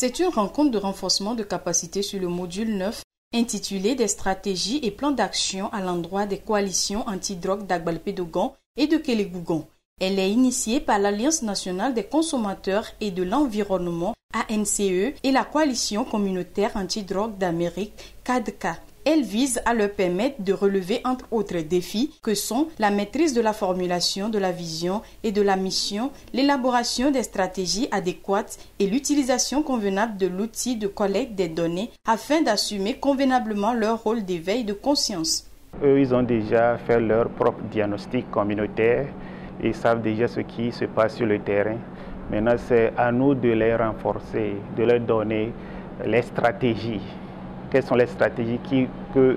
C'est une rencontre de renforcement de capacité sur le module 9 intitulé « Des stratégies et plans d'action à l'endroit des coalitions anti-drogue d'Agbalpé-Dogon et de Kélégougou ». Elle est initiée par l'Alliance nationale des consommateurs et de l'environnement (ANCE) et la coalition communautaire anti-drogue d'Amérique (CADCA). Elle vise à leur permettre de relever entre autres défis que sont la maîtrise de la formulation de la vision et de la mission, l'élaboration des stratégies adéquates et l'utilisation convenable de l'outil de collecte des données afin d'assumer convenablement leur rôle d'éveil de conscience. Eux, ils ont déjà fait leur propre diagnostic communautaire. Ils savent déjà ce qui se passe sur le terrain. Maintenant, c'est à nous de les renforcer, de leur donner les stratégies. Quelles sont les stratégies que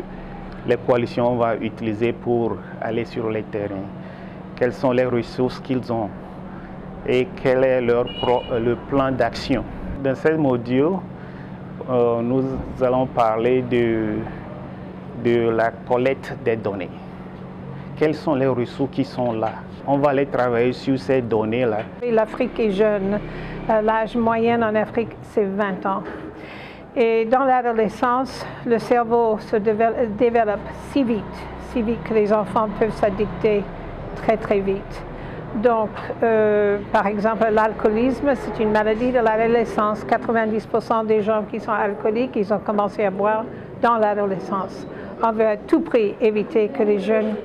les coalitions vont utiliser pour aller sur le terrain? Quelles sont les ressources qu'ils ont? Et quel est le plan d'action? Dans ce module, nous allons parler de la collecte des données. Quelles sont les ressources qui sont là? On va aller travailler sur ces données-là. L'Afrique est jeune. L'âge moyen en Afrique, c'est 20 ans. Et dans l'adolescence, le cerveau se développe si vite que les enfants peuvent s'addicter très vite. Donc, par exemple, l'alcoolisme, c'est une maladie de l'adolescence. 90% des gens qui sont alcooliques, ils ont commencé à boire dans l'adolescence. On veut à tout prix éviter que les jeunes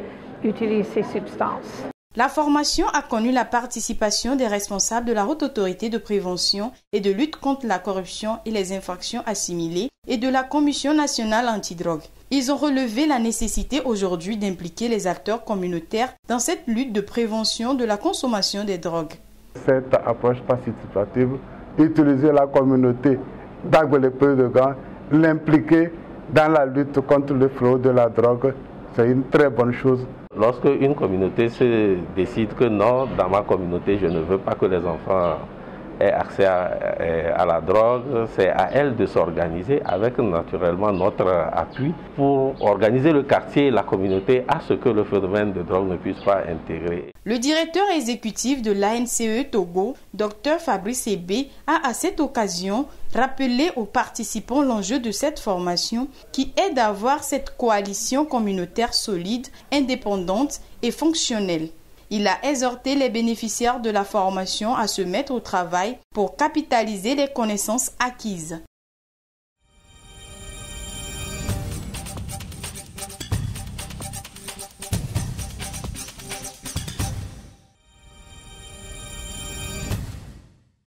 utilisent ces substances. La formation a connu la participation des responsables de la Haute Autorité de prévention et de lutte contre la corruption et les infractions assimilées et de la Commission nationale antidrogue. Ils ont relevé la nécessité aujourd'hui d'impliquer les acteurs communautaires dans cette lutte de prévention de la consommation des drogues. Cette approche participative, utiliser la communauté d'Agbalpé-Dogon, l'impliquer dans la lutte contre le fléau de la drogue, c'est une très bonne chose. Lorsque une communauté se décide que non, dans ma communauté, je ne veux pas que les enfants aient accès à la drogue, c'est à elle de s'organiser avec naturellement notre appui pour organiser le quartier et la communauté à ce que le phénomène de drogue ne puisse pas intégrer. Le directeur exécutif de l'ANCE Togo, Dr Fabrice Ebé, a à cette occasion rappelé aux participants l'enjeu de cette formation qui est d'avoir cette coalition communautaire solide, indépendante et fonctionnelle. Il a exhorté les bénéficiaires de la formation à se mettre au travail pour capitaliser les connaissances acquises.